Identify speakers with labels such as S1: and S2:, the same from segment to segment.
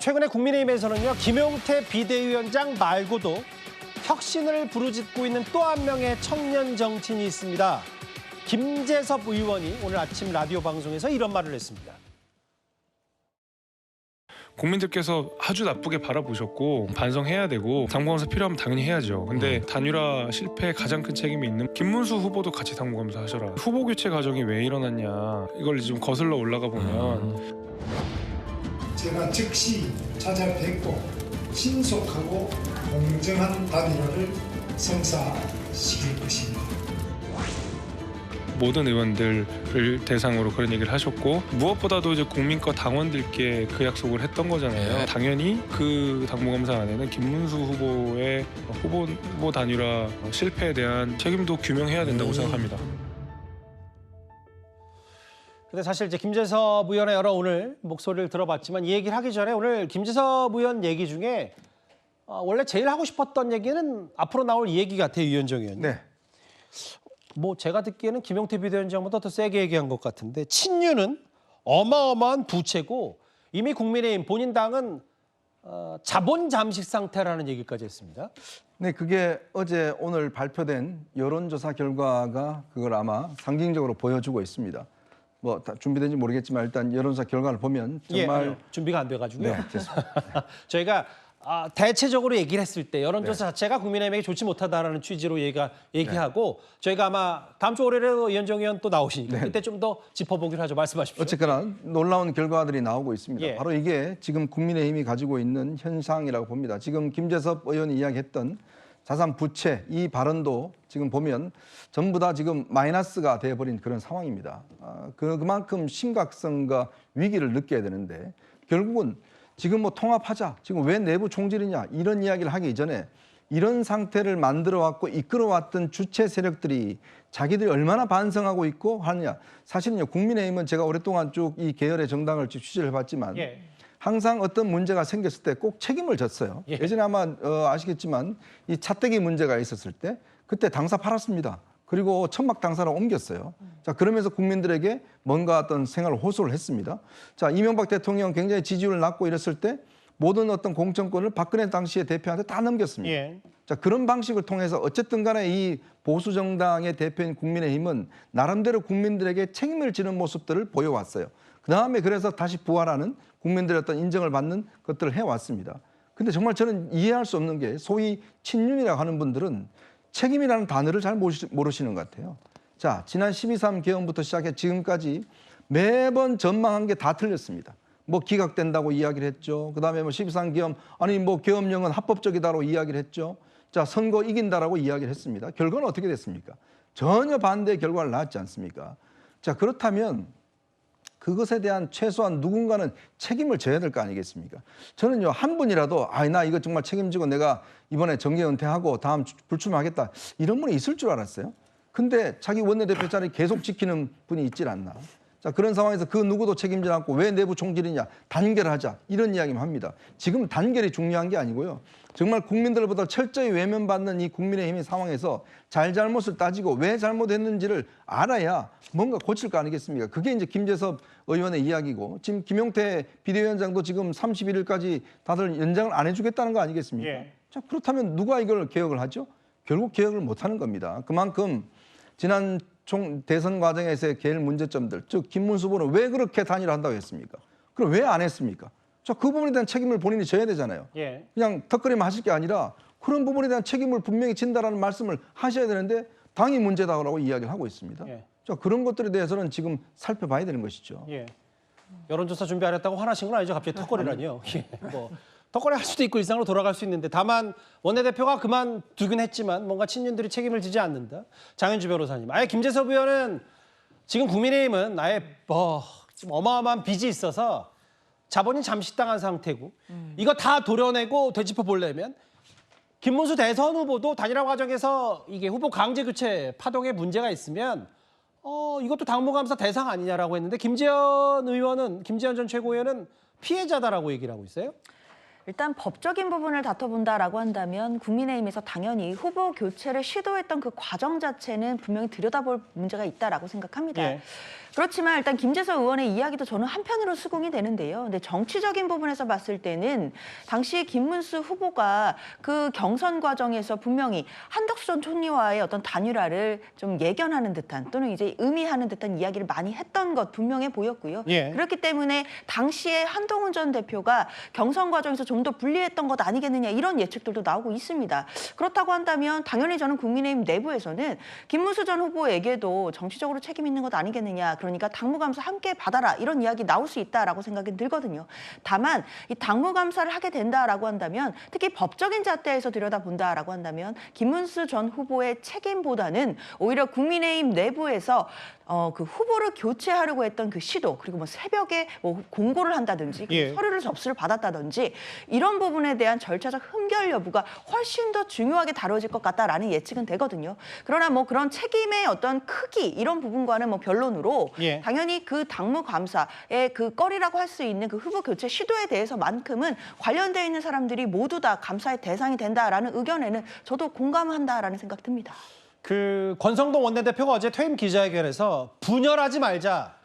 S1: 최근에 국민의힘에서는요, 김용태 비대위원장 말고도 혁신을 부르짖고 있는 또 한 명의 청년 정치인이 있습니다. 김재섭 의원이 오늘 아침 라디오 방송에서 이런 말을 했습니다.
S2: 국민들께서 아주 나쁘게 바라보셨고 반성해야 되고 당무감사 필요하면 당연히 해야죠. 근데 단일화 실패에 가장 큰 책임이 있는 김문수 후보도 같이 당무감사 하셔라. 후보 교체 과정이 왜 일어났냐 이걸 좀 거슬러 올라가 보면
S3: 제가 즉시 찾아뵙고 신속하고 공정한 단일화를 성사시킬 것입니다.
S2: 모든 의원들을 대상으로 그런 얘기를 하셨고 무엇보다도 이제 국민과 당원들께 그 약속을 했던 거잖아요. 당연히 그 당무감사 안에는 김문수 후보의 후보 단일화 실패에 대한 책임도 규명해야 된다고 생각합니다.
S1: 근데 사실 이제 김재섭 의원의 여러 오늘 목소리를 들어봤지만 이 얘기를 하기 전에 오늘 김재섭 의원 얘기 중에 원래 제일 하고 싶었던 얘기는 앞으로 나올 이 얘기 같아요, 유현정 의원님.
S4: 네.
S1: 뭐 제가 듣기에는 김용태 비대위원장보다 더 세게 얘기한 것 같은데 친윤은 어마어마한 부채고 이미 국민의힘 본인 당은 자본 잠식 상태라는 얘기까지 했습니다.
S4: 네, 그게 어제 오늘 발표된 여론조사 결과가 그걸 아마 상징적으로 보여주고 있습니다. 뭐 다 준비된지 모르겠지만 일단 여론조사 결과를 보면 정말
S1: 아니요, 준비가 안 돼가지고요.
S4: 네, 됐습니다.
S1: 저희가 대체적으로 얘기를 했을 때 여론조사 자체가 국민의힘에게 좋지 못하다라는 취지로 얘기하고 저희가 아마 다음 주 월요일에 이현정 의원 또 나오시니까 그때 좀 더 짚어보기로 하죠. 말씀하십시오.
S4: 어쨌거나 놀라운 결과들이 나오고 있습니다.
S1: 예.
S4: 바로 이게 지금 국민의힘이 가지고 있는 현상이라고 봅니다. 지금 김재섭 의원이 이야기했던 자산 부채 이 발언도 지금 보면 전부 다 지금 마이너스가 돼버린 그런 상황입니다. 그만큼 심각성과 위기를 느껴야 되는데 결국은 지금 뭐 통합하자, 지금 왜 내부 총질이냐 이런 이야기를 하기 이전에 이런 상태를 만들어 왔고 이끌어 왔던 주체 세력들이 자기들이 얼마나 반성하고 있고 하느냐. 사실은요, 국민의힘은 제가 오랫동안 쭉 이 계열의 정당을 쭉 취재를 해봤지만 항상 어떤 문제가 생겼을 때 꼭 책임을 졌어요. 예전에 아마 아시겠지만 이 차떼기 문제가 있었을 때 그때 당사 팔았습니다. 그리고 천막 당사로 옮겼어요. 자, 그러면서 국민들에게 뭔가 어떤 생활을 호소를 했습니다. 자, 이명박 대통령 굉장히 지지율을 낮고 이랬을 때 모든 어떤 공천권을 박근혜 당시의 대표한테 다 넘겼습니다. 자, 그런 방식을 통해서 어쨌든 간에 이 보수 정당의 대표인 국민의힘은 나름대로 국민들에게 책임을 지는 모습들을 보여왔어요. 그다음에 그래서 다시 부활하는 국민들의 어떤 인정을 받는 것들을 해왔습니다. 근데 정말 저는 이해할 수 없는 게 소위 친윤이라고 하는 분들은 책임이라는 단어를 잘 모르시는 것 같아요. 자, 지난 12.3 개헌부터 시작해 지금까지 매번 전망한 게 다 틀렸습니다. 뭐 기각된다고 이야기를 했죠. 그다음에 뭐 12.3 개헌 아니 뭐 계엄령은 합법적이다라고 이야기를 했죠. 자, 선거 이긴다라고 이야기를 했습니다. 결과는 어떻게 됐습니까? 전혀 반대의 결과를 낳았지 않습니까? 자, 그렇다면 그것에 대한 최소한 누군가는 책임을 져야 될 거 아니겠습니까? 저는요, 한 분이라도 나 이거 정말 책임지고 내가 이번에 정계 은퇴하고 다음 불출마하겠다 이런 분이 있을 줄 알았어요. 근데 자기 원내대표 자리 계속 지키는 분이 있질 않나. 자, 그런 상황에서 그 누구도 책임지지 않고 왜 내부 총질이냐, 단결하자 이런 이야기만 합니다. 지금 단결이 중요한 게 아니고요. 정말 국민들보다 철저히 외면받는 이 국민의힘의 상황에서 잘잘못을 따지고 왜 잘못했는지를 알아야 뭔가 고칠 거 아니겠습니까? 그게 이제 김재섭 의원의 이야기고 지금 김용태 비대위원장도 지금 31일까지 다들 연장을 안 해주겠다는 거 아니겠습니까? 자, 그렇다면 누가 이걸 개혁을 하죠? 결국 개혁을 못하는 겁니다. 그만큼 지난 대선 과정에서의 개혁 문제점들, 즉 김문수 후보는 왜 그렇게 단일화한다고 했습니까? 그럼 왜 안 했습니까? 자, 그 부분에 대한 책임을 본인이 져야 되잖아요. 그냥 턱걸이만 하실 게 아니라 그런 부분에 대한 책임을 분명히 진다라는 말씀을 하셔야 되는데 당이 문제다라고 이야기를 하고 있습니다. 자, 그런 것들에 대해서는 지금 살펴봐야 되는 것이죠.
S1: 여론조사 준비 안 했다고 화나신 건 아니죠? 갑자기 턱걸이라니요. 뭐 턱걸이 할 수도 있고 일상으로 돌아갈 수 있는데 다만 원내대표가 그만두긴 했지만 뭔가 친윤들이 책임을 지지 않는다. 장현주 변호사님. 아예 김재섭 의원은 지금 국민의힘은 아예 지금 어마어마한 빚이 있어서 자본이 잠식당한 상태고 이거 다 도려내고 되짚어 보려면 김문수 대선 후보도 단일화 과정에서 이게 후보 강제 교체 파동에 문제가 있으면 이것도 당무감사 대상 아니냐라고 했는데 김재현 전 최고위원은 피해자다라고 얘기를 하고 있어요.
S5: 일단 법적인 부분을 다퉈본다라고 한다면 국민의힘에서 당연히 후보 교체를 시도했던 그 과정 자체는 분명히 들여다볼 문제가 있다라고 생각합니다. 그렇지만 일단 김재석 의원의 이야기도 저는 한편으로 수긍이 되는데요. 근데 정치적인 부분에서 봤을 때는 당시 김문수 후보가 그 경선 과정에서 분명히 한덕수 전 총리와의 어떤 단일화를 좀 예견하는 듯한 또는 이제 의미하는 듯한 이야기를 많이 했던 것 분명해 보였고요.
S1: 예.
S5: 그렇기 때문에 당시에 한동훈 전 대표가 경선 과정에서 좀 더 불리했던 것 아니겠느냐 이런 예측들도 나오고 있습니다. 그렇다고 한다면 당연히 저는 국민의힘 내부에서는 김문수 전 후보에게도 정치적으로 책임 있는 것 아니겠느냐. 그러니까 당무감사 함께 받아라 이런 이야기 나올 수 있다라고 생각이 들거든요. 다만 이 당무감사를 하게 된다라고 한다면 특히 법적인 잣대에서 들여다본다라고 한다면 김문수 전 후보의 책임보다는 오히려 국민의힘 내부에서 그 후보를 교체하려고 했던 그 시도 그리고 뭐 새벽에 뭐 공고를 한다든지
S1: 예.
S5: 서류를 접수를 받았다든지 이런 부분에 대한 절차적 흠결 여부가 훨씬 더 중요하게 다뤄질 것 같다라는 예측은 되거든요. 그러나 뭐 그런 책임의 어떤 크기 이런 부분과는 뭐 변론으로
S1: 예.
S5: 당연히 그 당무감사의 그 꺼리라고 할 수 있는 그 후보 교체 시도에 대해서만큼은 관련되어 있는 사람들이 모두 다 감사의 대상이 된다라는 의견에는 저도 공감한다라는 생각 듭니다.
S1: 그 권성동 원내대표가 어제 퇴임 기자회견에서 분열하지 말자.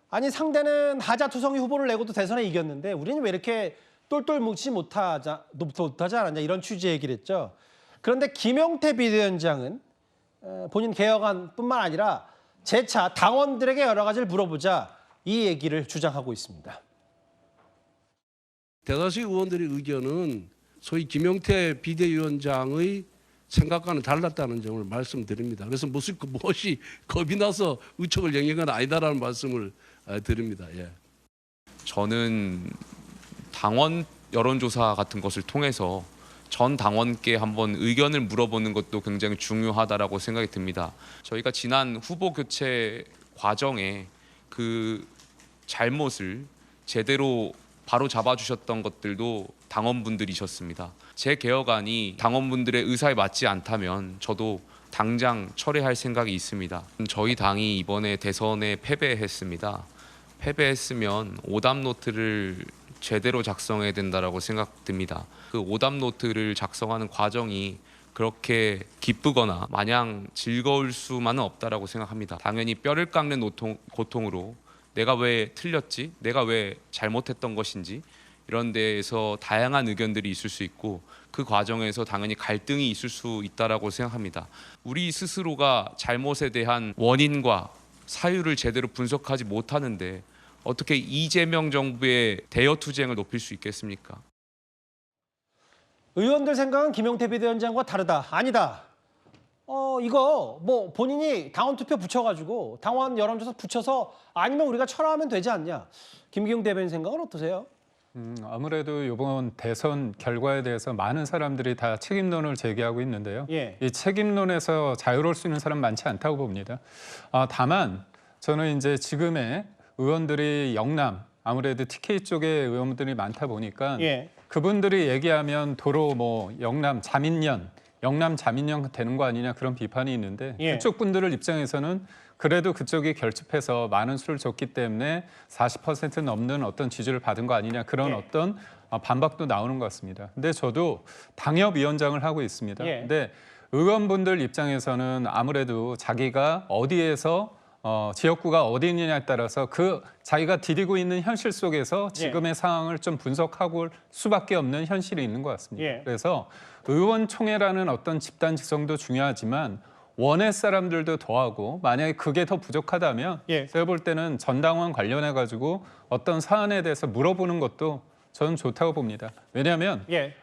S1: 아니 상대는 하자투성이 후보를 내고도 대선에 이겼는데 우리는 왜 이렇게 똘똘 뭉치지 못하지 않았냐 이런 취지의 얘기를 했죠. 그런데 김용태 비대위원장은 본인 개혁안뿐만 아니라 재차 당원들에게 여러 가지를 물어보자 이 얘기를 주장하고 있습니다.
S6: 대다수 의원들의 의견은 소위 김용태 비대위원장의 생각과는 달랐다는 점을 말씀드립니다. 그래서 무엇이 겁이 나서 의총을 영위한 건 아니다라는 말씀을 드립니다. 예.
S7: 저는 당원 여론조사 같은 것을 통해서 전 당원께 한번 의견을 물어보는 것도 굉장히 중요하다라고 생각이 듭니다. 저희가 지난 후보 교체 과정에 그 잘못을 제대로 바로 잡아주셨던 것들도 당원분들이셨습니다. 제 개혁안이 당원분들의 의사에 맞지 않다면 저도 당장 철회할 생각이 있습니다. 저희 당이 이번에 대선에 패배했습니다. 패배했으면 오답노트를 제대로 작성해야 된다고 생각됩니다. 그 오답노트를 작성하는 과정이 그렇게 기쁘거나 마냥 즐거울 수만은 없다라고 생각합니다. 당연히 뼈를 깎는 고통으로 내가 왜 틀렸지? 내가 왜 잘못했던 것인지 이런 데에서 다양한 의견들이 있을 수 있고 그 과정에서 당연히 갈등이 있을 수 있다라고 생각합니다. 우리 스스로가 잘못에 대한 원인과 사유를 제대로 분석하지 못하는데 어떻게 이재명 정부의 대여 투쟁을 높일 수 있겠습니까?
S1: 의원들 생각은 김용태 비대위원장과 다르다. 아니다. 이거 뭐 본인이 당원 투표 붙여가지고 당원 여론조사 붙여서 아니면 우리가 철회하면 되지 않냐. 김기용 대변인 생각은 어떠세요?
S8: 아무래도 이번 대선 결과에 대해서 많은 사람들이 다 책임론을 제기하고 있는데요.
S1: 예.
S8: 이 책임론에서 자유로울 수 있는 사람 많지 않다고 봅니다. 다만 저는 이제 지금의 의원들이 영남, 아무래도 TK 쪽의 의원들이 많다 보니까
S1: 예.
S8: 그분들이 얘기하면 도로 뭐 영남 자민련 되는 거 아니냐 그런 비판이 있는데
S1: 예.
S8: 그쪽 분들을 입장에서는 그래도 그쪽이 결집해서 많은 수를 줬기 때문에 40% 넘는 어떤 지지를 받은 거 아니냐 그런
S1: 예.
S8: 어떤 반박도 나오는 것 같습니다. 근데 저도 당협위원장을 하고 있습니다.
S1: 예.
S8: 근데 의원분들 입장에서는 아무래도 자기가 어디에서 지역구가 어디 있느냐에 따라서 그 자기가 디디고 있는 현실 속에서 지금의 상황을 좀 분석하고 수밖에 없는 현실이 있는 것 같습니다.
S1: 예.
S8: 그래서 의원총회라는 어떤 집단 직성도 중요하지만 원외 사람들도 더하고 만약에 그게 더 부족하다면
S1: 예.
S8: 제가 볼 때는 전당원 관련해 가지고 어떤 사안에 대해서 물어보는 것도 저는 좋다고 봅니다. 왜냐하면
S1: 예.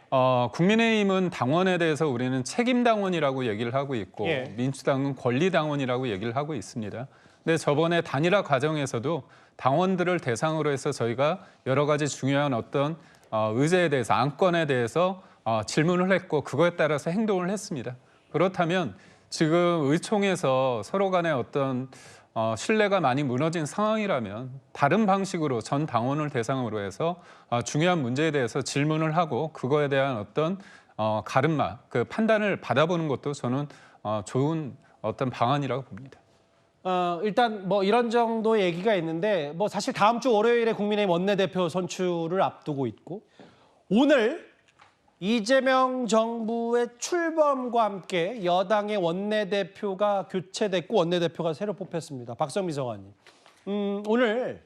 S8: 국민의힘은 당원에 대해서 우리는 책임당원이라고 얘기를 하고 있고
S1: 예.
S8: 민주당은 권리당원이라고 얘기를 하고 있습니다. 근데 저번에 단일화 과정에서도 당원들을 대상으로 해서 저희가 여러 가지 중요한 어떤 의제에 대해서 안건에 대해서 질문을 했고 그거에 따라서 행동을 했습니다. 그렇다면 지금 의총에서 서로 간의 어떤 신뢰가 많이 무너진 상황이라면 다른 방식으로 전 당원을 대상으로 해서 중요한 문제에 대해서 질문을 하고 그거에 대한 어떤 가름마, 그 판단을 받아보는 것도 저는 좋은 어떤 방안이라고 봅니다.
S1: 일단 뭐 이런 정도의 얘기가 있는데 뭐 사실 다음 주 월요일에 국민의힘 원내대표 선출을 앞두고 있고 오늘 이재명 정부의 출범과 함께 여당의 원내대표가 교체됐고 원내대표가 새로 뽑혔습니다. 박성미 성환님. 오늘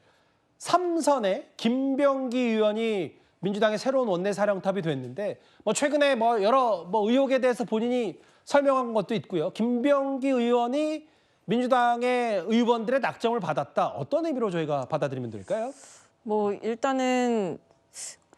S1: 3선에 김병기 의원이 민주당의 새로운 원내사령탑이 됐는데 최근에 여러 의혹에 대해서 본인이 설명한 것도 있고요. 김병기 의원이 민주당의 의원들의 낙점을 받았다. 어떤 의미로 저희가 받아들이면 될까요?
S9: 일단은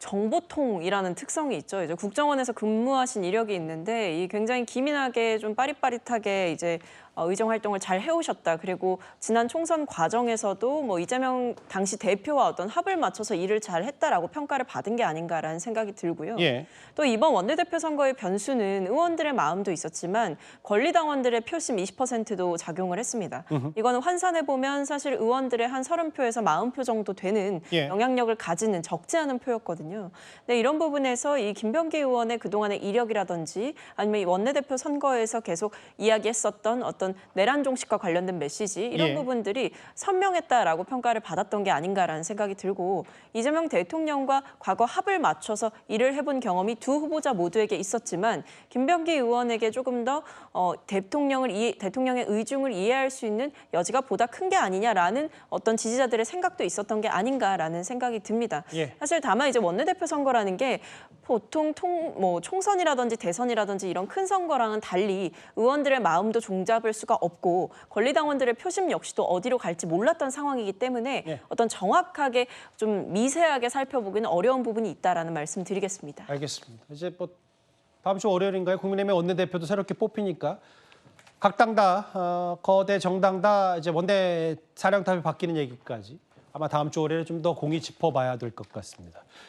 S9: 정보통이라는 특성이 있죠. 이제 국정원에서 근무하신 이력이 있는데 이 굉장히 기민하게 좀 빠릿빠릿하게 이제 의정 활동을 잘 해오셨다. 그리고 지난 총선 과정에서도 이재명 당시 대표와 어떤 합을 맞춰서 일을 잘 했다라고 평가를 받은 게 아닌가라는 생각이 들고요.
S1: 예.
S9: 또 이번 원내대표 선거의 변수는 의원들의 마음도 있었지만 권리당원들의 표심 20%도 작용을 했습니다. 이거는 환산해 보면 사실 의원들의 한 30표에서 40표 정도 되는
S1: 예.
S9: 영향력을 가지는 적지 않은 표였거든요. 근데 이런 부분에서 이 김병기 의원의 그동안의 이력이라든지 아니면 이 원내대표 선거에서 계속 이야기했었던 어떤 내란 종식과 관련된 메시지 이런
S1: 예.
S9: 부분들이 선명했다라고 평가를 받았던 게 아닌가라는 생각이 들고 이재명 대통령과 과거 합을 맞춰서 일을 해본 경험이 두 후보자 모두에게 있었지만 김병기 의원에게 조금 더 대통령의 의중을 이해할 수 있는 여지가 보다 큰 게 아니냐라는 어떤 지지자들의 생각도 있었던 게 아닌가라는 생각이 듭니다.
S1: 예.
S9: 사실 다만 이제 원내대표 선거라는 게 보통 총선이라든지 대선이라든지 이런 큰 선거랑은 달리 의원들의 마음도 종잡을 수가 없고 권리당원들의 표심 역시도 어디로 갈지 몰랐던 상황이기 때문에
S1: 예.
S9: 어떤 정확하게 좀 미세하게 살펴보기는 어려운 부분이 있다라는 말씀 드리겠습니다.
S1: 알겠습니다. 이제 다음 주 월요일인가요? 국민의힘 원내대표도 새롭게 뽑히니까 각 당 다 거대 정당 다 이제 원내 사령탑이 바뀌는 얘기까지 아마 다음 주 월요일에 좀 더 공히 짚어봐야 될 것 같습니다.